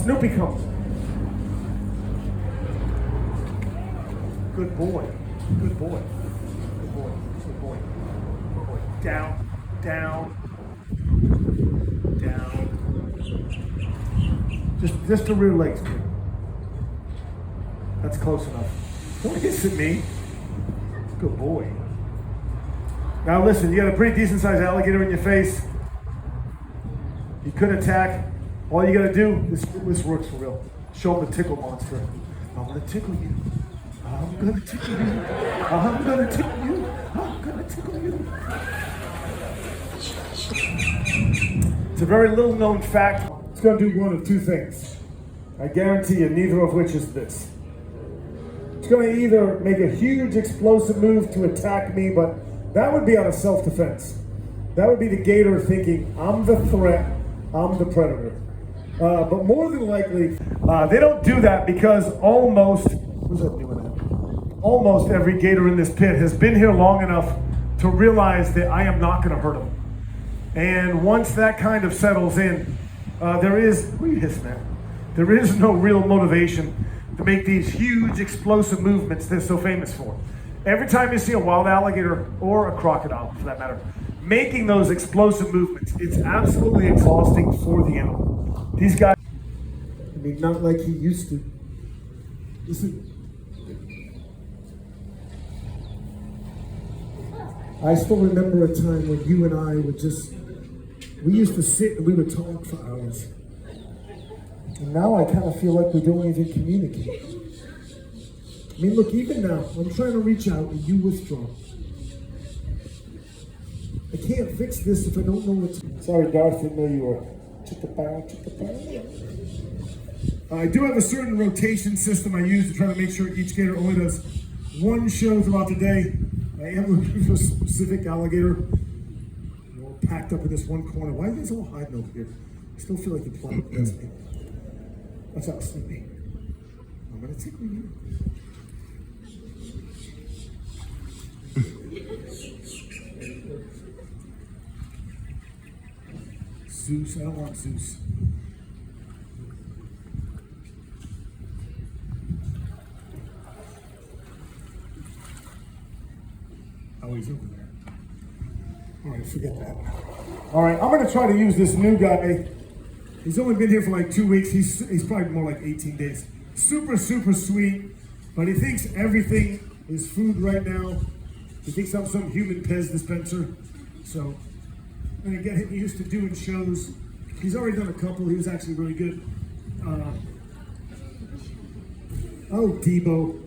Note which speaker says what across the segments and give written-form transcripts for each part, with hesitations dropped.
Speaker 1: Snoopy comes. Good boy. Good boy. Good boy. Good boy. Good boy. Down. Down. Down. Just the rear legs, please. That's close enough. Don't hiss at me. Good boy. Now listen, you got a pretty decent sized alligator in your face. He could attack. All you gotta do, this works for real. Show him the tickle monster. I'm gonna tickle you. I'm gonna tickle you. I'm gonna tickle you. I'm gonna tickle you. It's a very little known fact. It's gonna do one of two things. I guarantee you, neither of which is this. It's gonna either make a huge explosive move to attack me, but that would be out of self-defense. That would be the gator thinking, I'm the threat, I'm the predator. But more than likely, they don't do that because almost every gator in this pit has been here long enough to realize that I am not gonna hurt them. And once that kind of settles in, there is no real motivation to make these huge explosive movements they're so famous for. Every time you see a wild alligator, or a crocodile for that matter, making those explosive movements, it's absolutely exhausting for the animal. These guys, I mean, not like he used to. Listen. I still remember a time when you and I would we used to sit and we would talk for hours. And now I kind of feel like we don't even communicate. I mean, look, even now, I'm trying to reach out and you withdraw. I can't fix this if I don't know what's... Sorry, Darth, I know you were... I do have a certain rotation system I use to try to make sure each gator only does one show throughout the day. I am looking for a specific alligator. We're all packed up in this one corner. Why are you guys all hiding over here? I still feel like you're plotting against me. Watch out, Snoopy. I'm gonna tickle you. Zeus, I don't want Zeus. Oh, he's over there. All right, forget that. All right, I'm gonna try to use this new guy. He's only been here for like 2 weeks. He's probably more like 18 days. Super, super sweet, but he thinks everything is food right now. He thinks I'm some human Pez dispenser. So I'm gonna get him used to doing shows. He's already done a couple. He was actually really good. Oh, Debo.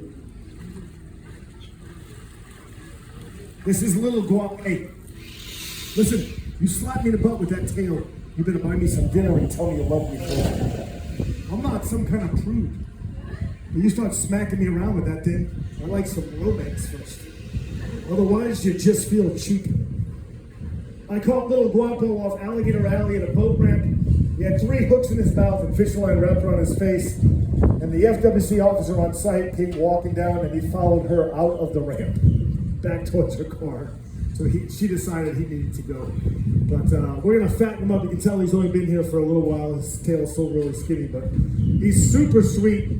Speaker 1: This is little guap. Hey, listen, you slapped me in the butt with that tail. You better buy me some dinner and tell me you love me first. I'm not some kind of prude. When you start smacking me around with that thing, I like some romance first. Otherwise, you just feel cheap. I caught little Guapo off Alligator Alley at a boat ramp. He had 3 hooks in his mouth and fishing line wrapped around his face. And the FWC officer on site came walking down and he followed her out of the ramp, back towards her car. So she decided he needed to go. But we're gonna fatten him up. You can tell he's only been here for a little while. His tail's still really skinny, but he's super sweet.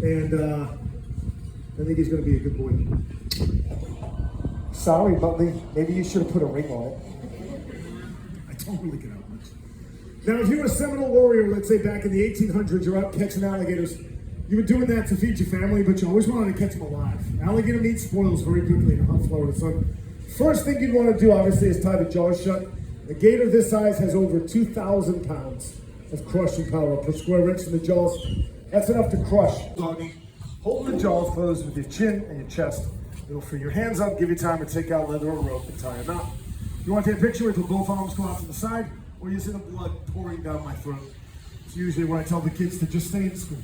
Speaker 1: And I think he's gonna be a good boy. Sorry, Muttley. Maybe you should have put a ring on it. I don't really get out much. Now, if you're a Seminole warrior, let's say back in the 1800s, you're out catching alligators. You were doing that to feed your family, but you always wanted to catch them alive. Alligator meat spoils very quickly in hot Florida sun. First thing you'd want to do, obviously, is tie the jaws shut. A gator this size has over 2,000 pounds of crushing power per square inch in the jaws. That's enough to crush. Doggy, hold the jaws closed with your chin and your chest. It'll free your hands up, give you time to take out leather or rope and tie a knot. You want to take a picture with both arms go out to the side, or you see the blood pouring down my throat. It's usually where I tell the kids to just stay in school.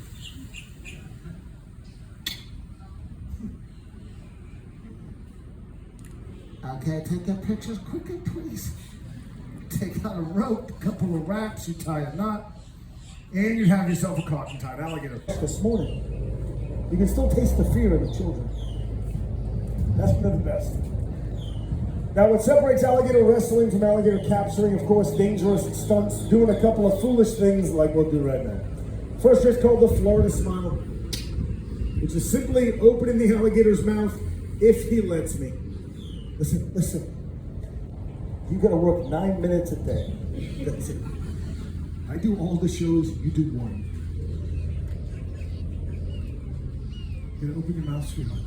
Speaker 1: Okay, take your pictures quickly, please. Take out a rope, a couple of wraps, you tie a knot, and you have yourself a cotton-tied alligator. This morning, you can still taste the fear in the children. That's one of the best. Now, what separates alligator wrestling from alligator capturing, of course, dangerous stunts, doing a couple of foolish things like we'll do right now. First trick's called the Florida Smile, which is simply opening the alligator's mouth if he lets me. Listen, listen. You gotta work 9 minutes a day. That's it. I do all the shows, you do one. You gotta open your mouth, sweetheart.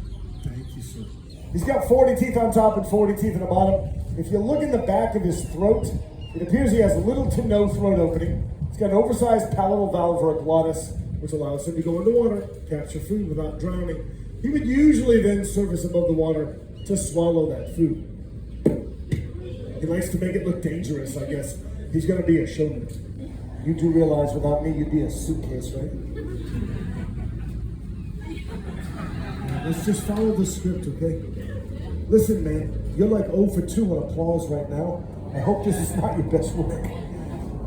Speaker 1: Thank you, sir. He's got 40 teeth on top and 40 teeth in the bottom. If you look in the back of his throat, it appears he has little to no throat opening. He's got an oversized palatal valve or a glottis, which allows him to go underwater, capture food without drowning. He would usually then surface above the water to swallow that food. He likes to make it look dangerous, I guess. He's gonna be a showman. You do realize without me, you'd be a suitcase, right? Let's just follow the script, okay? Listen, man, you're like 0 for 2 on applause right now. I hope this is not your best work.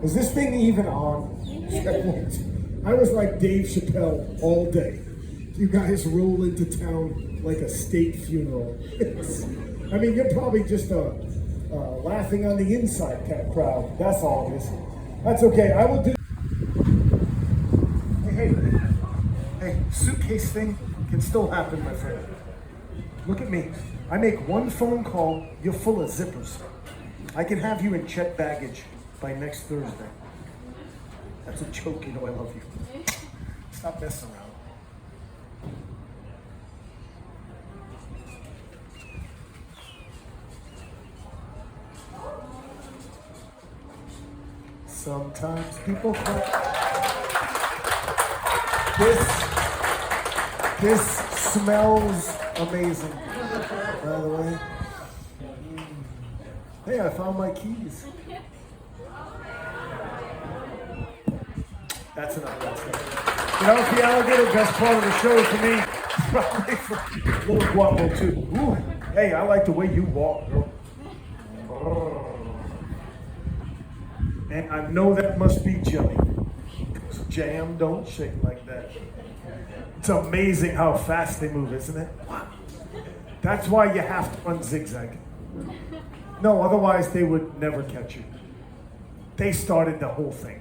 Speaker 1: Is this thing even on? Checkpoint. I was like Dave Chappelle all day. You guys roll into town like a state funeral. I mean, you're probably just a laughing on the inside kind of crowd. That's all it is. That's okay. I will do. Hey, suitcase thing can still happen, my friend. Look at me. I make one phone call, you're full of zippers. I can have you in checked baggage by next Thursday. That's a joke, you know I love you. Stop messing around. Sometimes people cry. This smells amazing, by the way. Hey, I found my keys. That's enough. That's enough. You know, it's the alligator, best part of the show for me. Probably for little Guapo too. Ooh. Hey, I like the way you walk, girl. And I know that must be jelly. Jam don't shake like that. It's amazing how fast they move, isn't it? That's why you have to run zigzag. No, otherwise they would never catch you. They started the whole thing.